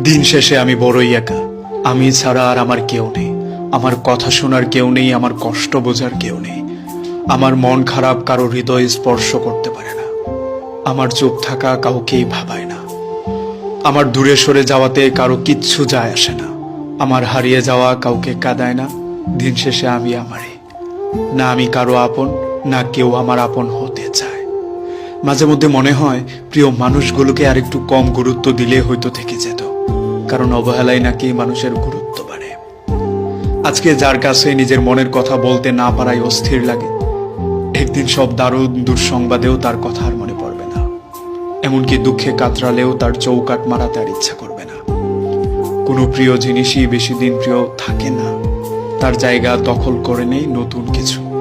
দিন শেষে আমি বড়ই একা। আমি ছাড়া আর আমার কেউ নেই। আমার কথা শোনার কেউ নেই, আমার কষ্ট বোঝার কেউ নেই। আমার মন খারাপ কারো হৃদয় স্পর্শ করতে পারে না। আমার চুপ থাকা কাউকেই ভাবায় না। আমার দূরে সরে যাওয়াতে কারো কিচ্ছু যায় আসে না। আমার হারিয়ে যাওয়া কাউকে কাঁদায় না। দিন শেষে আমি আমারই। না আমি কারো আপন, না কেউ আমার আপন হতে চায়। মাঝে মধ্যে মনে হয় প্রিয় মানুষগুলোকে আর একটু কম গুরুত্ব দিলে হয়তো থেকে যেত, কারণ অবহেলায় নাকি মানুষের গুরুত্ব বাড়ে। আজকে যার কাছে নিজের মনের কথা বলতে না পারায় অস্থির লাগে, একদিন সব দারুণ দুঃসংবাদেও তার কথা আর মনে পড়বে না। এমনকি দুঃখে কাতরালেও তার চৌকাট মারাতে আর ইচ্ছা করবে না। কোনো প্রিয় জিনিসই বেশি দিন প্রিয় থাকে না, তার জায়গা দখল করে নেই নতুন কিছু।